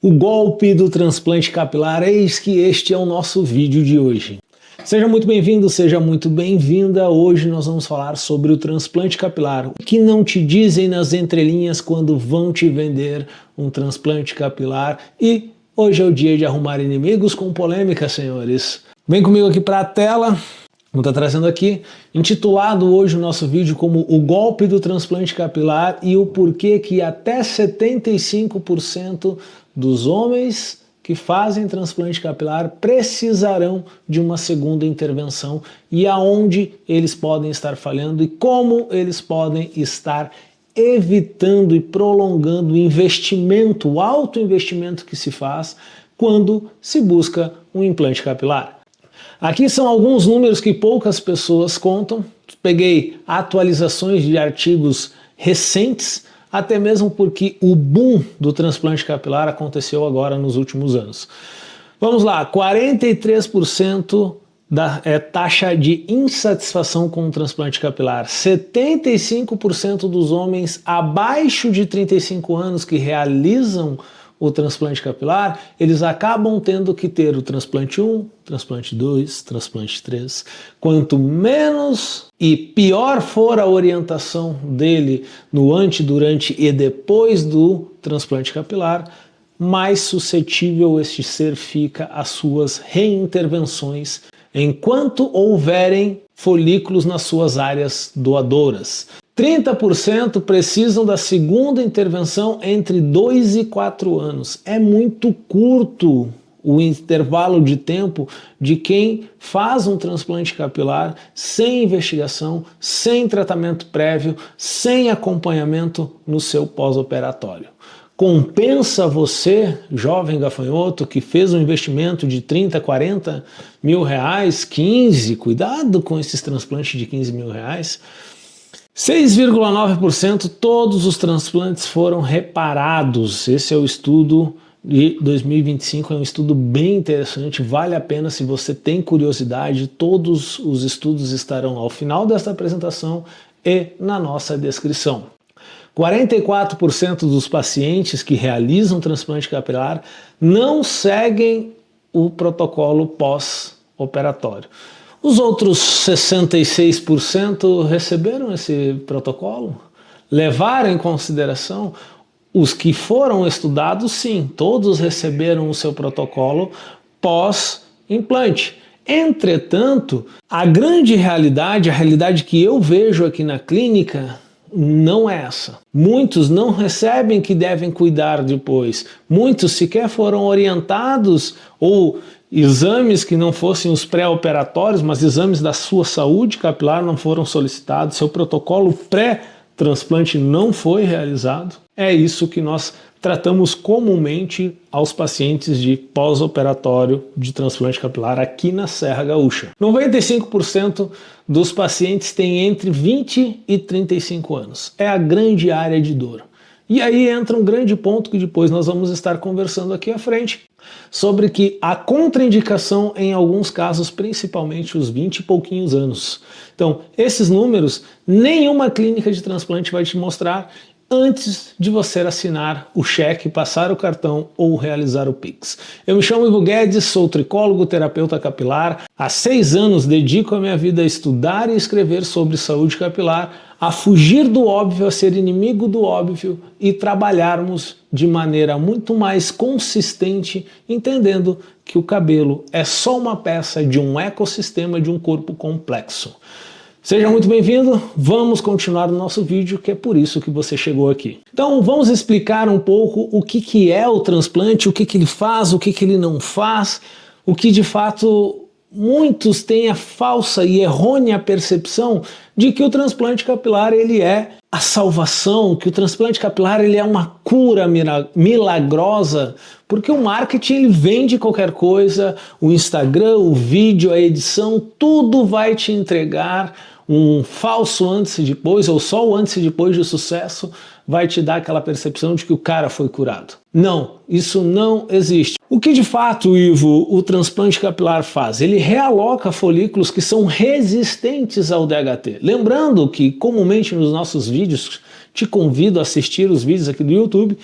O golpe do transplante capilar, eis que este é o nosso vídeo de hoje. Seja muito bem-vindo, seja muito bem-vinda. Hoje nós vamos falar sobre o transplante capilar. O que não te dizem nas entrelinhas quando vão te vender um transplante capilar. E hoje é o dia de arrumar inimigos com polêmica, senhores. Vem comigo aqui para a tela. Vou estar trazendo aqui, intitulado hoje o nosso vídeo como o golpe do transplante capilar e o porquê que até 75% dos homens que fazem transplante capilar precisarão de uma segunda intervenção e aonde eles podem estar falhando e como eles podem estar evitando e prolongando o investimento, o alto investimento que se faz quando se busca um implante capilar. Aqui são alguns números que poucas pessoas contam. Peguei atualizações de artigos recentes, até mesmo porque o boom do transplante capilar aconteceu agora nos últimos anos. Vamos lá, 43% da taxa de insatisfação com o transplante capilar. 75% dos homens abaixo de 35 anos que realizam o transplante capilar, eles acabam tendo que ter o transplante 1, transplante 2, transplante 3. Quanto menos e pior for a orientação dele no antes, durante e depois do transplante capilar, mais suscetível este ser fica às suas reintervenções enquanto houverem folículos nas suas áreas doadoras. 30% precisam da segunda intervenção entre 2 e 4 anos. É muito curto o intervalo de tempo de quem faz um transplante capilar sem investigação, sem tratamento prévio, sem acompanhamento no seu pós-operatório. Compensa você, jovem gafanhoto, que fez um investimento de 30, 40 mil reais, 15, cuidado com esses transplantes de 15 mil reais, 6,9% todos os transplantes foram reparados. Esse é o estudo de 2025, é um estudo bem interessante, vale a pena se você tem curiosidade. Todos os estudos estarão ao final desta apresentação e na nossa descrição. 44% dos pacientes que realizam transplante capilar não seguem o protocolo pós-operatório. Os outros 66% receberam esse protocolo? Levaram em consideração? Os que foram estudados, sim, todos receberam o seu protocolo pós-implante. Entretanto, a grande realidade, a realidade que eu vejo aqui na clínica, não é essa. Muitos não recebem que devem cuidar depois. Muitos sequer foram orientados ou exames que não fossem os pré-operatórios, mas exames da sua saúde capilar não foram solicitados, seu protocolo pré-transplante não foi realizado. É isso que nós tratamos comumente aos pacientes de pós-operatório de transplante capilar aqui na Serra Gaúcha. 95% dos pacientes têm entre 20 e 35 anos. É a grande área de dor. E aí entra um grande ponto que depois nós vamos estar conversando aqui à frente, sobre que a contraindicação em alguns casos, principalmente os 20 e pouquinhos anos. Então, esses números, nenhuma clínica de transplante vai te mostrar antes de você assinar o cheque, passar o cartão ou realizar o Pix. Eu me chamo Ivo Guedes, sou tricólogo, terapeuta capilar. Há 6 anos dedico a minha vida a estudar e escrever sobre saúde capilar, a fugir do óbvio, a ser inimigo do óbvio e trabalharmos de maneira muito mais consistente, entendendo que o cabelo é só uma peça de um ecossistema de um corpo complexo. Seja muito bem-vindo, vamos continuar o nosso vídeo, que é por isso que você chegou aqui. Então vamos explicar um pouco o que é o transplante, o que ele faz, o que ele não faz, o que de fato muitos têm a falsa e errônea percepção de que o transplante capilar ele é a salvação, que o transplante capilar ele é uma cura milagrosa, porque o marketing ele vende qualquer coisa, o Instagram, o vídeo, a edição, tudo vai te entregar um falso antes e depois, ou só o antes e depois de sucesso vai te dar aquela percepção de que o cara foi curado. Não, isso não existe. O que de fato, Ivo, o transplante capilar faz? Ele realoca folículos que são resistentes ao DHT. Lembrando que comumente nos nossos vídeos, te convido a assistir os vídeos aqui do YouTube,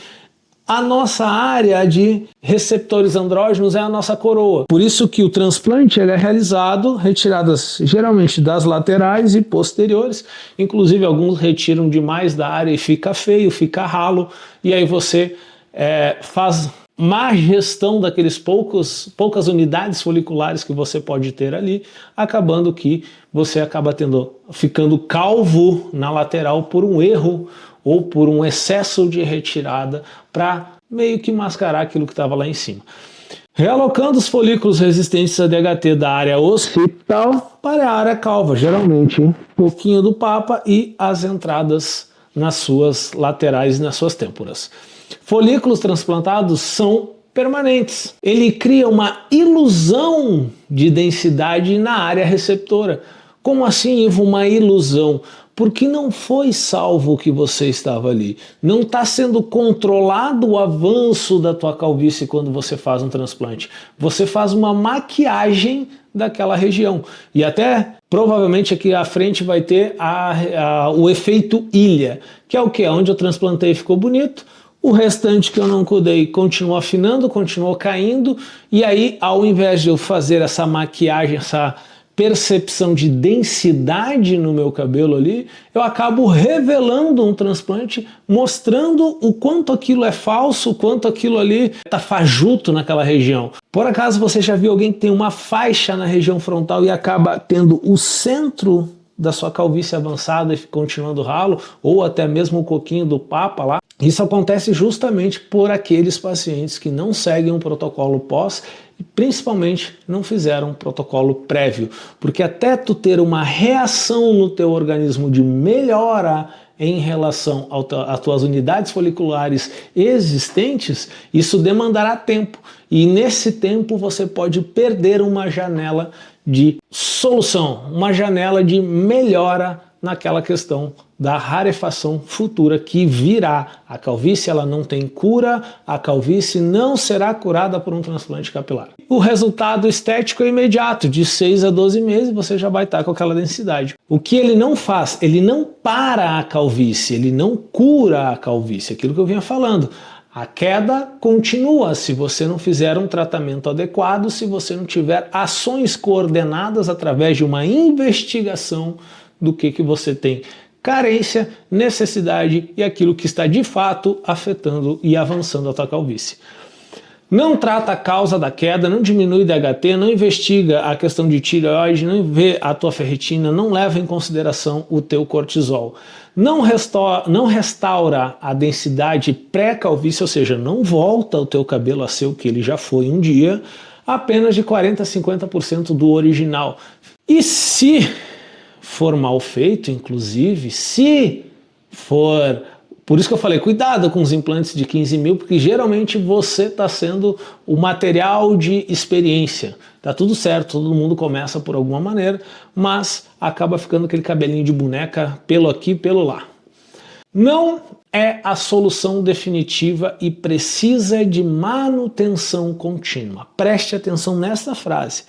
A nossa área de receptores andrógenos é a nossa coroa. Por isso que o transplante ele é realizado, retiradas geralmente das laterais e posteriores. Inclusive alguns retiram demais da área e fica feio, fica ralo. E aí você faz má gestão daqueles poucas unidades foliculares que você pode ter ali, acabando que você acaba ficando calvo na lateral por um erro ou por um excesso de retirada para meio que mascarar aquilo que estava lá em cima. Realocando os folículos resistentes a DHT da área occipital para a área calva, geralmente um pouquinho do papa e as entradas nas suas laterais e nas suas têmporas. Folículos transplantados são permanentes. Ele cria uma ilusão de densidade na área receptora. Como assim, Ivo, uma ilusão? Porque não foi salvo o que você estava ali. Não está sendo controlado o avanço da tua calvície quando você faz um transplante. Você faz uma maquiagem daquela região. E até provavelmente aqui à frente vai ter o efeito ilha, que é o que? Onde eu transplantei ficou bonito, o restante que eu não cuidei continuou afinando, continuou caindo, e aí ao invés de eu fazer essa maquiagem, essa percepção de densidade no meu cabelo ali, eu acabo revelando um transplante, mostrando o quanto aquilo é falso, o quanto aquilo ali tá fajuto naquela região. Por acaso você já viu alguém que tem uma faixa na região frontal e acaba tendo o centro da sua calvície avançada e continuando ralo, ou até mesmo o coquinho do papa lá? Isso acontece justamente por aqueles pacientes que não seguem um protocolo pós e principalmente não fizeram um protocolo prévio, porque até tu ter uma reação no teu organismo de melhora em relação às tuas unidades foliculares existentes, isso demandará tempo, e nesse tempo você pode perder uma janela de solução, uma janela de melhora naquela questão da rarefação futura que virá. A calvície ela não tem cura, a calvície não será curada por um transplante capilar. O resultado estético é imediato, de 6 a 12 meses você já vai estar com aquela densidade. O que ele não faz? Ele não para a calvície, ele não cura a calvície, aquilo que eu vinha falando. A queda continua se você não fizer um tratamento adequado, se você não tiver ações coordenadas através de uma investigação do que você tem carência, necessidade e aquilo que está de fato afetando e avançando a tua calvície. Não trata a causa da queda, não diminui DHT, não investiga a questão de tireoide, não vê a tua ferritina, não leva em consideração o teu cortisol. Não restaura a densidade pré-calvície, ou seja, não volta o teu cabelo a ser o que ele já foi um dia, apenas de 40% a 50% do original. E se for mal feito, inclusive, se for... Por isso que eu falei, cuidado com os implantes de 15 mil, porque geralmente você está sendo o material de experiência. Tá tudo certo, todo mundo começa por alguma maneira, mas acaba ficando aquele cabelinho de boneca, pelo aqui, pelo lá. Não é a solução definitiva e precisa de manutenção contínua. Preste atenção nessa frase.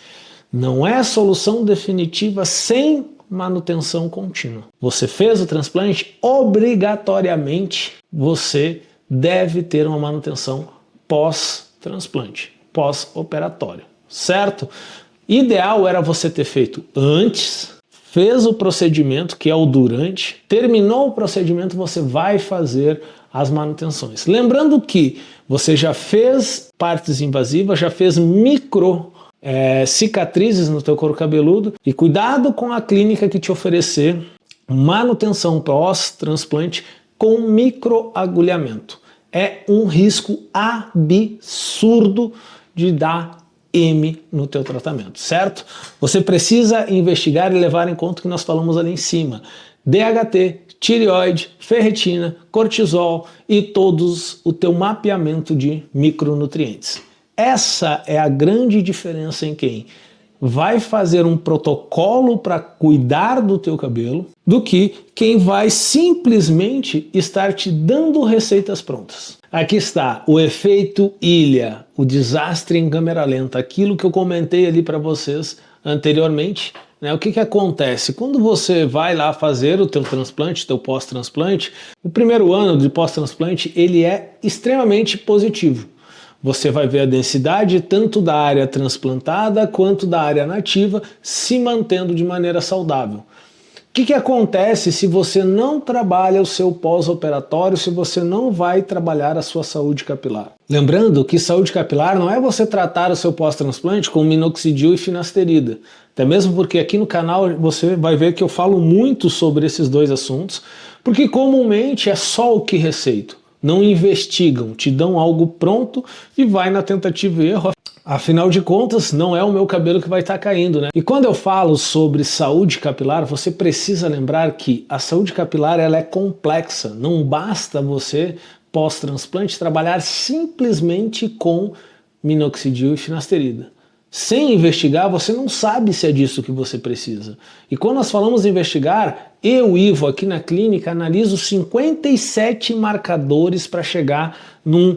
Não é a solução definitiva sem manutenção contínua. Você fez o transplante, obrigatoriamente você deve ter uma manutenção pós-transplante, pós-operatório, certo? Ideal era você ter feito antes, fez o procedimento, que é o durante, terminou o procedimento, você vai fazer as manutenções. Lembrando que você já fez partes invasivas, já fez cicatrizes no teu couro cabeludo, e cuidado com a clínica que te oferecer manutenção pós-transplante com microagulhamento. É um risco absurdo de dar M no teu tratamento, certo? Você precisa investigar e levar em conta o que nós falamos ali em cima. DHT, tireoide, ferritina, cortisol e todos o teu mapeamento de micronutrientes. Essa é a grande diferença em quem vai fazer um protocolo para cuidar do teu cabelo do que quem vai simplesmente estar te dando receitas prontas. Aqui está o efeito ilha, o desastre em câmera lenta, aquilo que eu comentei ali para vocês anteriormente, né? O que que acontece? Quando você vai lá fazer o teu transplante, teu pós-transplante, o primeiro ano de pós-transplante ele é extremamente positivo. Você vai ver a densidade tanto da área transplantada quanto da área nativa se mantendo de maneira saudável. O que que acontece se você não trabalha o seu pós-operatório, se você não vai trabalhar a sua saúde capilar? Lembrando que saúde capilar não é você tratar o seu pós-transplante com minoxidil e finasterida. Até mesmo porque aqui no canal você vai ver que eu falo muito sobre esses dois assuntos, porque comumente é só o que receito. Não investigam, te dão algo pronto e vai na tentativa e erro. Afinal de contas, não é o meu cabelo que vai estar caindo, né? E quando eu falo sobre saúde capilar, você precisa lembrar que a saúde capilar ela é complexa. Não basta você, pós-transplante, trabalhar simplesmente com minoxidil e finasterida. Sem investigar, você não sabe se é disso que você precisa. E quando nós falamos em investigar, eu, Ivo, aqui na clínica, analiso 57 marcadores para chegar num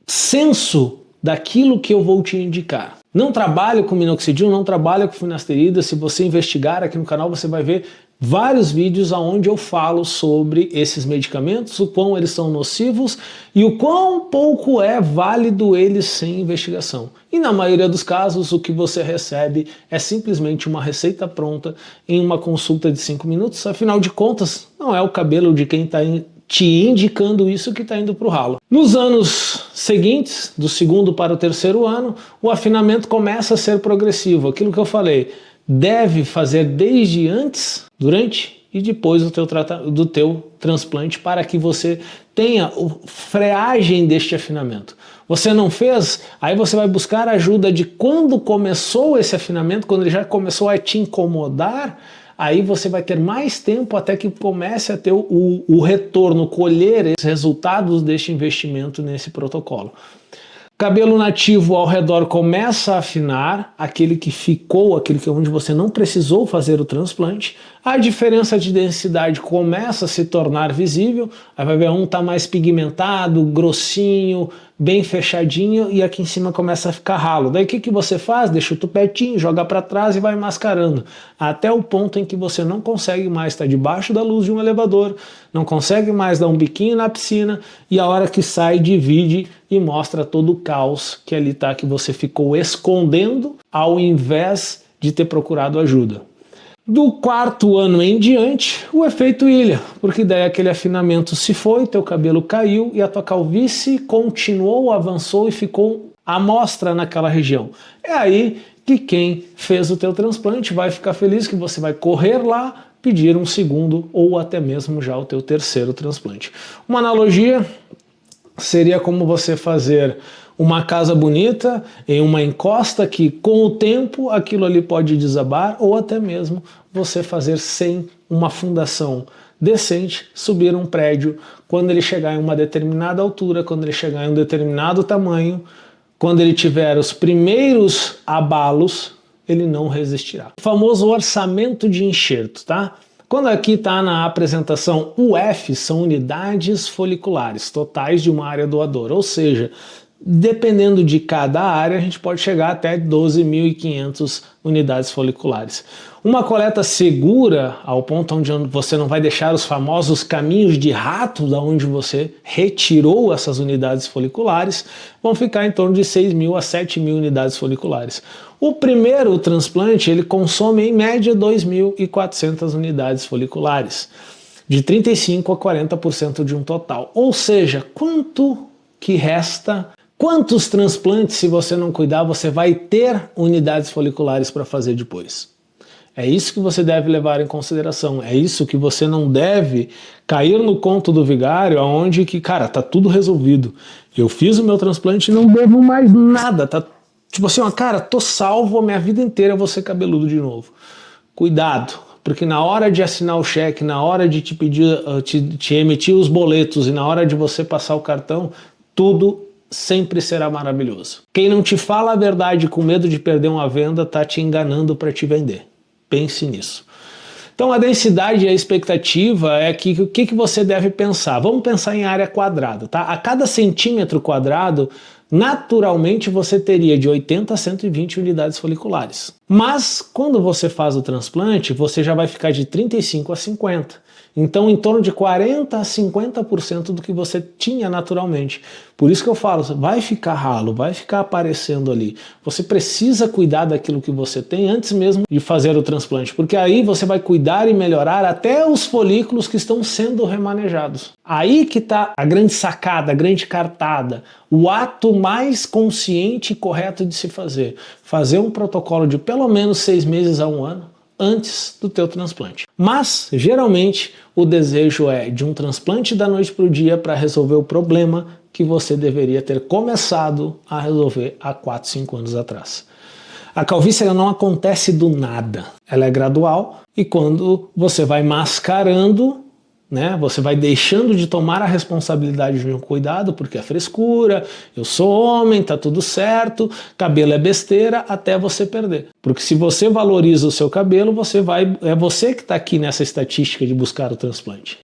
censo daquilo que eu vou te indicar. Não trabalho com minoxidil, não trabalho com finasterida. Se você investigar aqui no canal, você vai ver vários vídeos onde eu falo sobre esses medicamentos, o quão eles são nocivos e o quão pouco é válido eles sem investigação. E na maioria dos casos, o que você recebe é simplesmente uma receita pronta em uma consulta de 5 minutos. Afinal de contas, não é o cabelo de quem está te indicando isso que está indo para o ralo. Nos anos seguintes, do segundo para o terceiro ano, o afinamento começa a ser progressivo. Aquilo que eu falei, deve fazer desde antes, durante e depois do teu transplante para que você tenha a freagem deste afinamento. Você não fez? Aí você vai buscar a ajuda de quando começou esse afinamento, quando ele já começou a te incomodar. Aí você vai ter mais tempo até que comece a ter o retorno, colher os resultados deste investimento nesse protocolo. Cabelo nativo ao redor começa a afinar, aquele que ficou, aquele que onde você não precisou fazer o transplante. A diferença de densidade começa a se tornar visível. Aí vai ver um tá mais pigmentado, grossinho, bem fechadinho e aqui em cima começa a ficar ralo. Daí o que que você faz? Deixa o tupetinho, joga para trás e vai mascarando. Até o ponto em que você não consegue mais estar debaixo da luz de um elevador, não consegue mais dar um biquinho na piscina e a hora que sai divide e mostra todo o caos que ali está, que você ficou escondendo ao invés de ter procurado ajuda. Do quarto ano em diante, o efeito ilha, porque daí aquele afinamento se foi, teu cabelo caiu e a tua calvície continuou, avançou e ficou à mostra naquela região. É aí que quem fez o teu transplante vai ficar feliz que você vai correr lá, pedir um segundo ou até mesmo já o teu terceiro transplante. Uma analogia seria como você fazer uma casa bonita em uma encosta que com o tempo aquilo ali pode desabar, ou até mesmo você fazer sem uma fundação decente, subir um prédio quando ele chegar em uma determinada altura, quando ele chegar em um determinado tamanho, quando ele tiver os primeiros abalos, ele não resistirá. O famoso orçamento de enxerto, tá? Quando aqui está na apresentação UF, são unidades foliculares totais de uma área doadora, ou seja, dependendo de cada área, a gente pode chegar até 12.500 unidades foliculares. Uma coleta segura, ao ponto onde você não vai deixar os famosos caminhos de rato da onde você retirou essas unidades foliculares, vão ficar em torno de 6.000 a 7.000 unidades foliculares. O primeiro transplante, ele consome em média 2.400 unidades foliculares, de 35% a 40% de um total. Ou seja, quanto que resta? Quantos transplantes, se você não cuidar, você vai ter unidades foliculares para fazer depois? É isso que você deve levar em consideração, é isso que você não deve cair no conto do vigário, onde que, cara, tá tudo resolvido. Eu fiz o meu transplante e não devo mais nada, tá tipo assim, ó, cara, tô salvo, a minha vida inteira eu vou ser cabeludo de novo. Cuidado, porque na hora de assinar o cheque, na hora de te pedir, te emitir os boletos e na hora de você passar o cartão, tudo sempre será maravilhoso. Quem não te fala a verdade com medo de perder uma venda tá te enganando para te vender. Pense nisso. Então a densidade e a expectativa é que o que você deve pensar? Vamos pensar em área quadrada, tá? A cada centímetro quadrado naturalmente você teria de 80 a 120 unidades foliculares. Mas quando você faz o transplante, você já vai ficar de 35 a 50. Então, em torno de 40 a 50% do que você tinha naturalmente. Por isso que eu falo, vai ficar ralo, vai ficar aparecendo ali. Você precisa cuidar daquilo que você tem antes mesmo de fazer o transplante, porque aí você vai cuidar e melhorar até os folículos que estão sendo remanejados. Aí que está a grande sacada, a grande cartada, o ato mais consciente e correto de se fazer. Fazer um protocolo de pelo menos 6 meses a 1 ano antes do teu transplante. Mas, geralmente, o desejo é de um transplante da noite para o dia para resolver o problema que você deveria ter começado a resolver há 4, 5 anos atrás. A calvície ela não acontece do nada, ela é gradual e quando você vai mascarando, né, você vai deixando de tomar a responsabilidade de um cuidado, porque é frescura, eu sou homem, tá tudo certo, cabelo é besteira, até você perder. Porque se você valoriza o seu cabelo, é você que está aqui nessa estatística de buscar o transplante.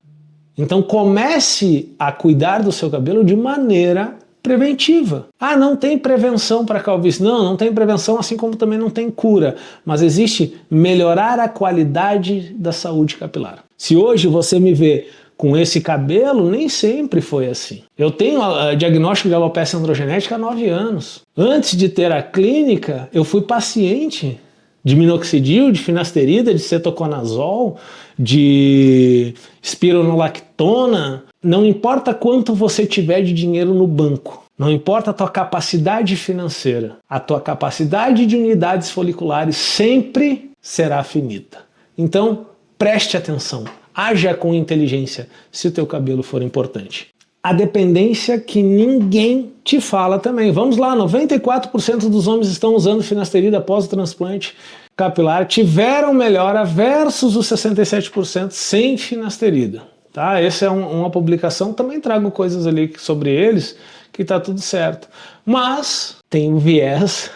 Então comece a cuidar do seu cabelo de maneira preventiva. Ah, não tem prevenção para calvície. Não, não tem prevenção, assim como também não tem cura. Mas existe melhorar a qualidade da saúde capilar. Se hoje você me vê com esse cabelo, nem sempre foi assim. Eu tenho diagnóstico de alopecia androgenética há 9 anos. Antes de ter a clínica, eu fui paciente de minoxidil, de finasterida, de cetoconazol, de espironolactona. Não importa quanto você tiver de dinheiro no banco, não importa a tua capacidade financeira, a tua capacidade de unidades foliculares sempre será finita. Então, preste atenção, haja com inteligência se o teu cabelo for importante. A dependência que ninguém te fala também. Vamos lá, 94% dos homens estão usando finasterida após o transplante capilar, tiveram melhora versus os 67% sem finasterida. Tá? Essa é uma publicação, também trago coisas ali sobre eles, que tá tudo certo. Mas tem o viés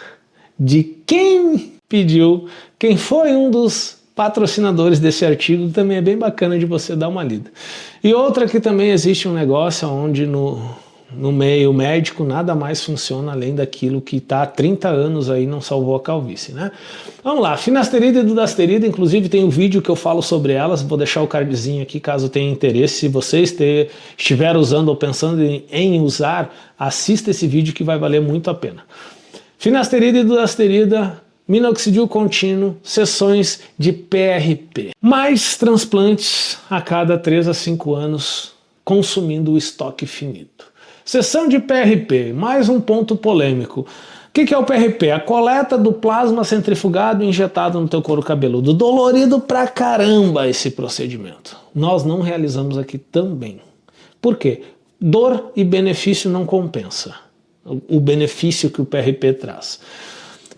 de quem pediu, quem foi um dos patrocinadores desse artigo, que também é bem bacana de você dar uma lida. E outra que também existe um negócio onde no meio médico nada mais funciona além daquilo que está há 30 anos aí não salvou a calvície, né? Vamos lá, finasterida e dudasterida, inclusive tem um vídeo que eu falo sobre elas, vou deixar o cardzinho aqui caso tenha interesse. Se você estiver usando ou pensando em usar, assista esse vídeo que vai valer muito a pena. Finasterida e dudasterida, minoxidil contínuo, sessões de PRP. Mais transplantes a cada 3 a 5 anos, consumindo o estoque finito. Sessão de PRP, mais um ponto polêmico. O que é o PRP? A coleta do plasma centrifugado e injetado no teu couro cabeludo. Dolorido pra caramba esse procedimento. Nós não realizamos aqui também. Por quê? Dor e benefício não compensa o benefício que o PRP traz.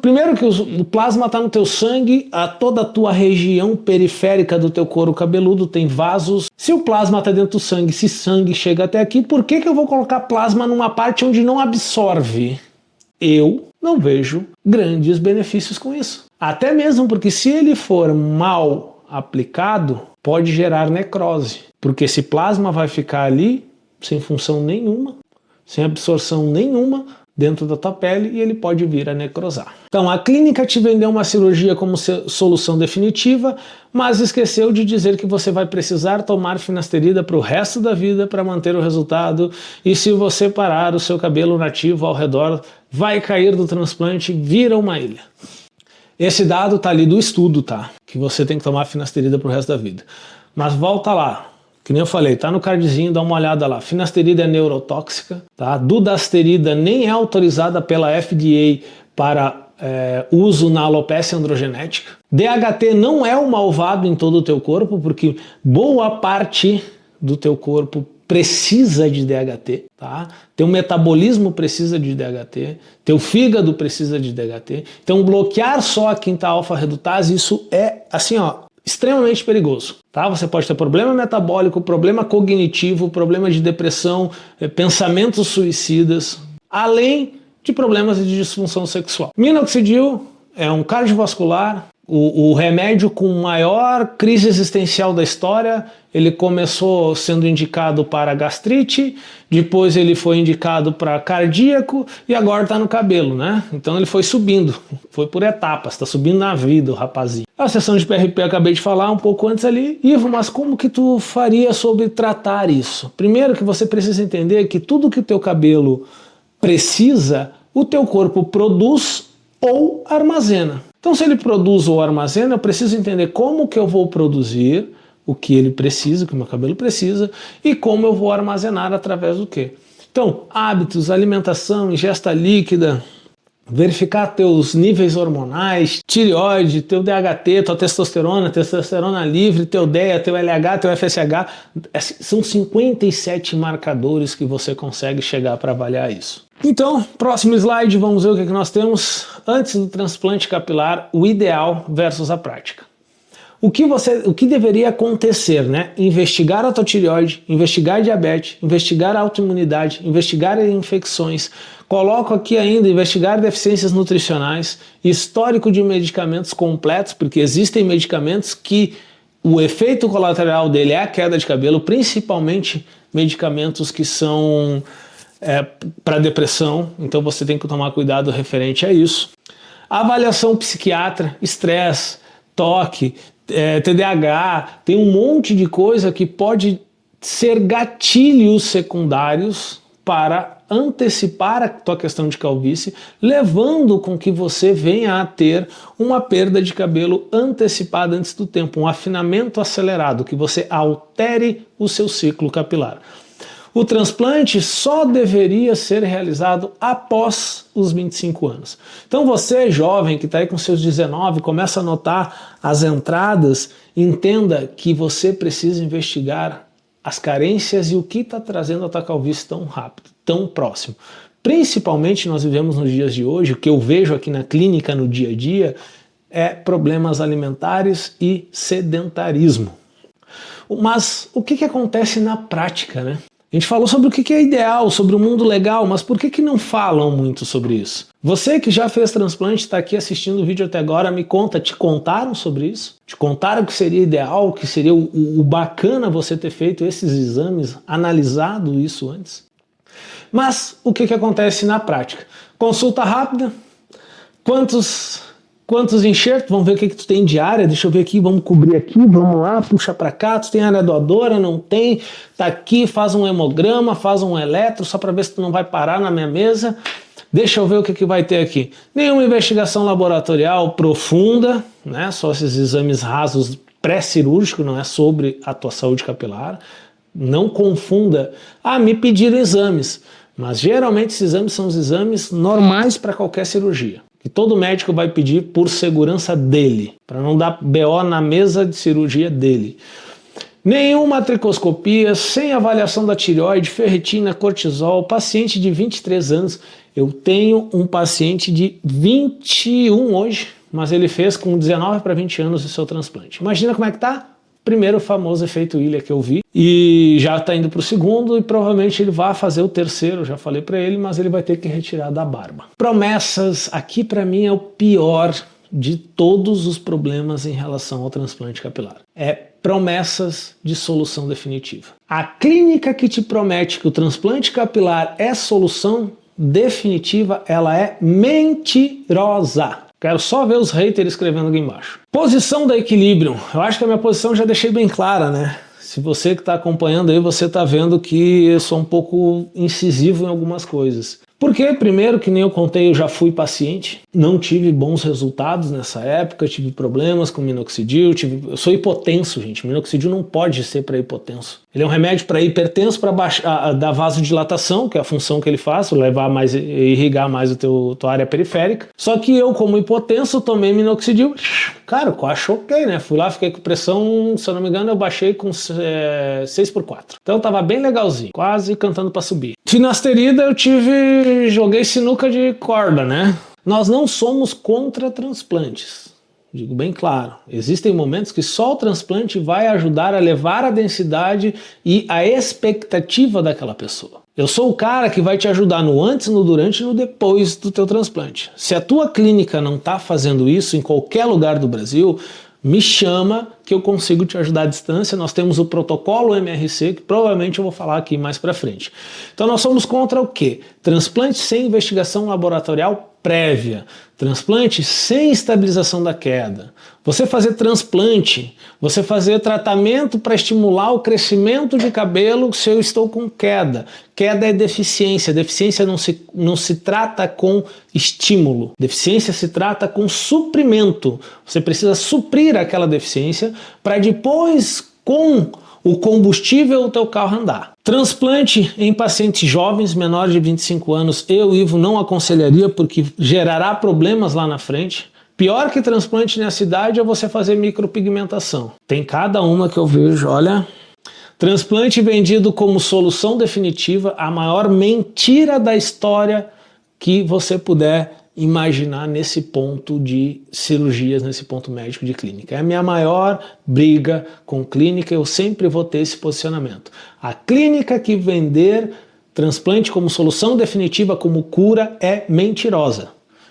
Primeiro que o plasma está no teu sangue, toda a tua região periférica do teu couro cabeludo tem vasos. Se o plasma está dentro do sangue, se sangue chega até aqui, por que eu vou colocar plasma numa parte onde não absorve? Eu não vejo grandes benefícios com isso. Até mesmo porque se ele for mal aplicado, pode gerar necrose. Porque esse plasma vai ficar ali sem função nenhuma, sem absorção nenhuma, dentro da tua pele e ele pode vir a necrosar. Então a clínica te vendeu uma cirurgia como solução definitiva, mas esqueceu de dizer que você vai precisar tomar finasterida para o resto da vida para manter o resultado, e se você parar, o seu cabelo nativo ao redor vai cair do transplante, vira uma ilha. Esse dado tá ali do estudo, tá? Que você tem que tomar finasterida para o resto da vida. Mas volta lá. Que nem eu falei, tá no cardzinho, dá uma olhada lá. Finasterida é neurotóxica, tá? Dudasterida nem é autorizada pela FDA para uso na alopecia androgenética. DHT não é o malvado em todo o teu corpo, porque boa parte do teu corpo precisa de DHT, tá? Teu metabolismo precisa de DHT, teu fígado precisa de DHT. Então bloquear só a quinta alfa-redutase, isso é assim, ó, extremamente perigoso, tá? Você pode ter problema metabólico, problema cognitivo, problema de depressão, pensamentos suicidas, além de problemas de disfunção sexual. Minoxidil é um cardiovascular, O remédio com maior crise existencial da história, ele começou sendo indicado para gastrite, depois ele foi indicado para cardíaco e agora está no cabelo, né? Então ele foi subindo, foi por etapas, está subindo na vida o rapazinho. A sessão de PRP eu acabei de falar um pouco antes ali. Ivo, mas como que tu faria sobre tratar isso? Primeiro que você precisa entender que tudo que o teu cabelo precisa, o teu corpo produz ou armazena. Então, se ele produz ou armazena, eu preciso entender como que eu vou produzir o que ele precisa, o que o meu cabelo precisa, e como eu vou armazenar através do quê? Então, hábitos, alimentação, ingesta líquida, verificar teus níveis hormonais, tireoide, teu DHT, tua testosterona livre, teu DEA, teu LH, teu FSH, são 57 marcadores que você consegue chegar para avaliar isso. Então, próximo slide, vamos ver o que nós temos antes do transplante capilar, o ideal versus a prática. O que deveria acontecer, né? Investigar a tua tireoide, investigar diabetes, investigar a autoimunidade, investigar infecções. Coloco aqui ainda investigar deficiências nutricionais, histórico de medicamentos completos, porque existem medicamentos que o efeito colateral dele é a queda de cabelo, principalmente medicamentos que são para depressão, então você tem que tomar cuidado referente a isso. Avaliação psiquiatra, estresse, toque, TDAH, tem um monte de coisa que pode ser gatilhos secundários para antecipar a tua questão de calvície, levando com que você venha a ter uma perda de cabelo antecipada antes do tempo, um afinamento acelerado, que você altere o seu ciclo capilar. O transplante só deveria ser realizado após os 25 anos. Então você, jovem, que está aí com seus 19, começa a notar as entradas, entenda que você precisa investigar as carências e o que está trazendo a tua calvície tão rápido, tão próximo. Principalmente nós vivemos nos dias de hoje, o que eu vejo aqui na clínica no dia a dia é problemas alimentares e sedentarismo. Mas o que acontece na prática, né? A gente falou sobre o que é ideal, sobre o mundo legal, mas por que não falam muito sobre isso? Você que já fez transplante, está aqui assistindo o vídeo até agora, me conta, te contaram sobre isso? Te contaram que seria ideal, que seria o bacana você ter feito esses exames, analisado isso antes? Mas o que acontece na prática? Consulta rápida, quantos enxertos, vamos ver o que tu tem de área, deixa eu ver aqui, vamos cobrir aqui, vamos lá, puxa pra cá, tu tem área doadora, não tem, tá aqui, faz um hemograma, faz um eletro, só para ver se tu não vai parar na minha mesa, deixa eu ver o que vai ter aqui. Nenhuma investigação laboratorial profunda, né, só esses exames rasos pré-cirúrgicos, não é sobre a tua saúde capilar, não confunda, me pediram exames, mas geralmente esses exames são os exames normais para qualquer cirurgia, que todo médico vai pedir por segurança dele, para não dar BO na mesa de cirurgia dele. Nenhuma tricoscopia, sem avaliação da tireoide, ferritina, cortisol, paciente de 23 anos. Eu tenho um paciente de 21 hoje, mas ele fez com 19 para 20 anos o seu transplante. Imagina como é que tá? Primeiro famoso efeito ilha que eu vi, e já está indo para o segundo e provavelmente ele vai fazer o terceiro, já falei para ele, mas ele vai ter que retirar da barba. Promessas, aqui para mim é o pior de todos os problemas em relação ao transplante capilar. É promessas de solução definitiva. A clínica que te promete que o transplante capilar é solução definitiva, ela é mentirosa. Quero só ver os haters escrevendo aqui embaixo. Posição da Equilibrium. Eu acho que a minha posição já deixei bem clara, né? Se você que está acompanhando aí, você está vendo que eu sou um pouco incisivo em algumas coisas. Porque, primeiro, que nem eu contei, eu já fui paciente, não tive bons resultados nessa época, tive problemas com minoxidil, eu sou hipotenso, gente, minoxidil não pode ser para hipotenso. Ele é um remédio para hipertenso, para dar vasodilatação, que é a função que ele faz, irrigar mais tua área periférica. Só que eu, como hipotenso, tomei minoxidil, cara, quase choquei, né? Fui lá, fiquei com pressão, se eu não me engano, eu baixei com 6/4. Então tava bem legalzinho, quase cantando para subir. Finasterida eu joguei sinuca de corda, né? Nós não somos contra transplantes. Digo bem claro, existem momentos que só o transplante vai ajudar a levar a densidade e a expectativa daquela pessoa. Eu sou o cara que vai te ajudar no antes, no durante e no depois do teu transplante. Se a tua clínica não está fazendo isso em qualquer lugar do Brasil, me chama que eu consigo te ajudar à distância. Nós temos o protocolo MRC, que provavelmente eu vou falar aqui mais para frente. Então nós somos contra o quê? Transplante sem investigação laboratorial prévia. Transplante sem estabilização da queda. Você fazer transplante, você fazer tratamento para estimular o crescimento de cabelo se eu estou com queda. Queda é deficiência. Deficiência não se trata com estímulo. Deficiência se trata com suprimento. Você precisa suprir aquela deficiência para depois, com o combustível, o teu carro andar. Transplante em pacientes jovens, menores de 25 anos, eu, Ivo, não aconselharia porque gerará problemas lá na frente. Pior que transplante nessa idade é você fazer micropigmentação. Tem cada uma que eu vejo, olha. Transplante vendido como solução definitiva, a maior mentira da história que você puder imaginar nesse ponto de cirurgias, nesse ponto médico de clínica. É a minha maior briga com clínica, eu sempre vou ter esse posicionamento. A clínica que vender transplante como solução definitiva, como cura, é mentirosa.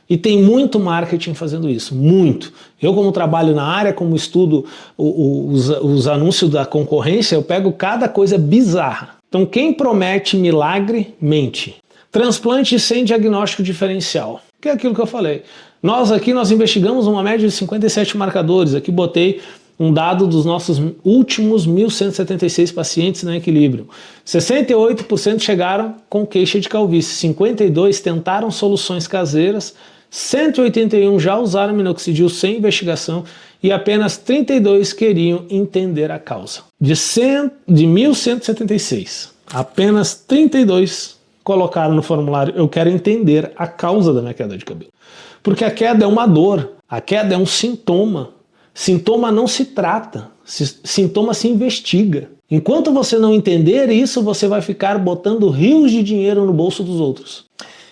E tem muito marketing fazendo isso, muito. Eu, como trabalho na área, como estudo os anúncios da concorrência, eu pego cada coisa bizarra. Então quem promete milagre, mente. Transplante sem diagnóstico diferencial, que é aquilo que eu falei. Nós investigamos uma média de 57 marcadores. Aqui botei um dado dos nossos últimos 1.176 pacientes na Equilíbrio. 68% chegaram com queixa de calvície, 52% tentaram soluções caseiras, 181 já usaram minoxidil sem investigação e apenas 32 queriam entender a causa. De 1.176, apenas 32 colocaram no formulário: eu quero entender a causa da minha queda de cabelo. Porque a queda é uma dor, a queda é um sintoma. Sintoma não se trata, sintoma se investiga. Enquanto você não entender isso, você vai ficar botando rios de dinheiro no bolso dos outros.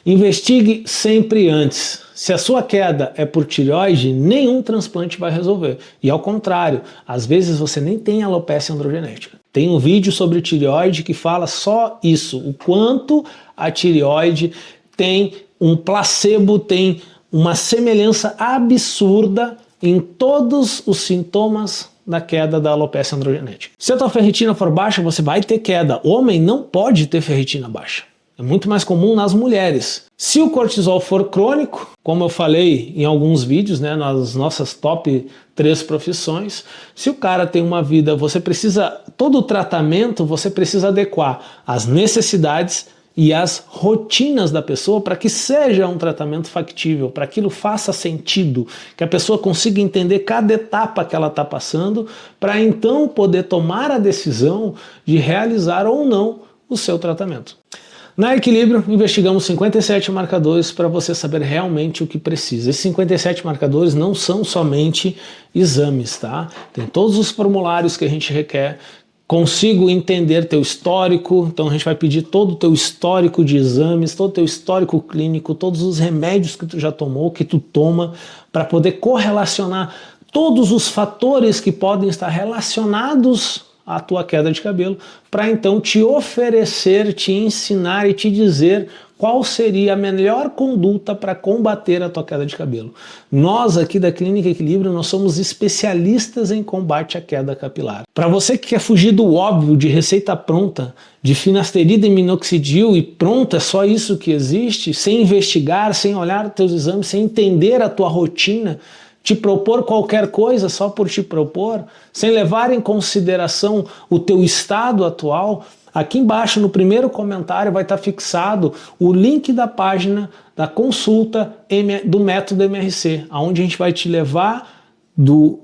Investigue sempre antes. Se a sua queda é por tireoide, nenhum transplante vai resolver. E ao contrário, às vezes você nem tem alopecia androgenética. Tem um vídeo sobre tireoide que fala só isso, o quanto a tireoide tem um placebo, tem uma semelhança absurda em todos os sintomas da queda da alopecia androgenética. Se a tua ferritina for baixa, você vai ter queda. Homem não pode ter ferritina baixa. É muito mais comum nas mulheres. Se o cortisol for crônico, como eu falei em alguns vídeos, né, nas nossas top 3 profissões, se o cara tem uma vida, todo o tratamento você precisa adequar às necessidades e às rotinas da pessoa para que seja um tratamento factível, para que aquilo faça sentido, que a pessoa consiga entender cada etapa que ela está passando, para então poder tomar a decisão de realizar ou não o seu tratamento. Na Equilíbrio, investigamos 57 marcadores para você saber realmente o que precisa. Esses 57 marcadores não são somente exames, tá? Tem todos os formulários que a gente requer. Consigo entender teu histórico, então a gente vai pedir todo o teu histórico de exames, todo o teu histórico clínico, todos os remédios que tu já tomou, que tu toma, para poder correlacionar todos os fatores que podem estar relacionados a tua queda de cabelo, para então te oferecer, te ensinar e te dizer qual seria a melhor conduta para combater a tua queda de cabelo. Nós aqui da Clínica Equilíbrio, nós somos especialistas em combate à queda capilar. Para você que quer fugir do óbvio de receita pronta, de finasterida e minoxidil e pronto, é só isso que existe, sem investigar, sem olhar teus exames, sem entender a tua rotina, te propor qualquer coisa só por te propor, sem levar em consideração o teu estado atual, aqui embaixo no primeiro comentário vai estar fixado o link da página da consulta do método MRC, onde a gente vai te levar do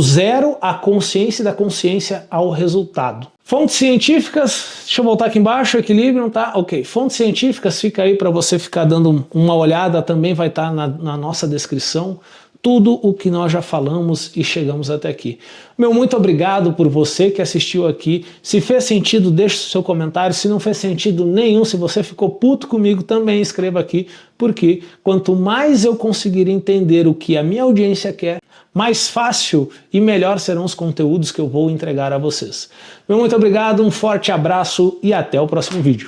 zero à consciência e da consciência ao resultado. Fontes científicas, deixa eu voltar aqui embaixo, Equilíbrio, tá? Ok, fontes científicas, fica aí para você ficar dando uma olhada, também vai estar na nossa descrição. Tudo o que nós já falamos e chegamos até aqui. Muito obrigado por você que assistiu aqui. Se fez sentido, deixe o seu comentário. Se não fez sentido nenhum, se você ficou puto comigo, também escreva aqui, porque quanto mais eu conseguir entender o que a minha audiência quer, mais fácil e melhor serão os conteúdos que eu vou entregar a vocês. Muito obrigado, um forte abraço e até o próximo vídeo.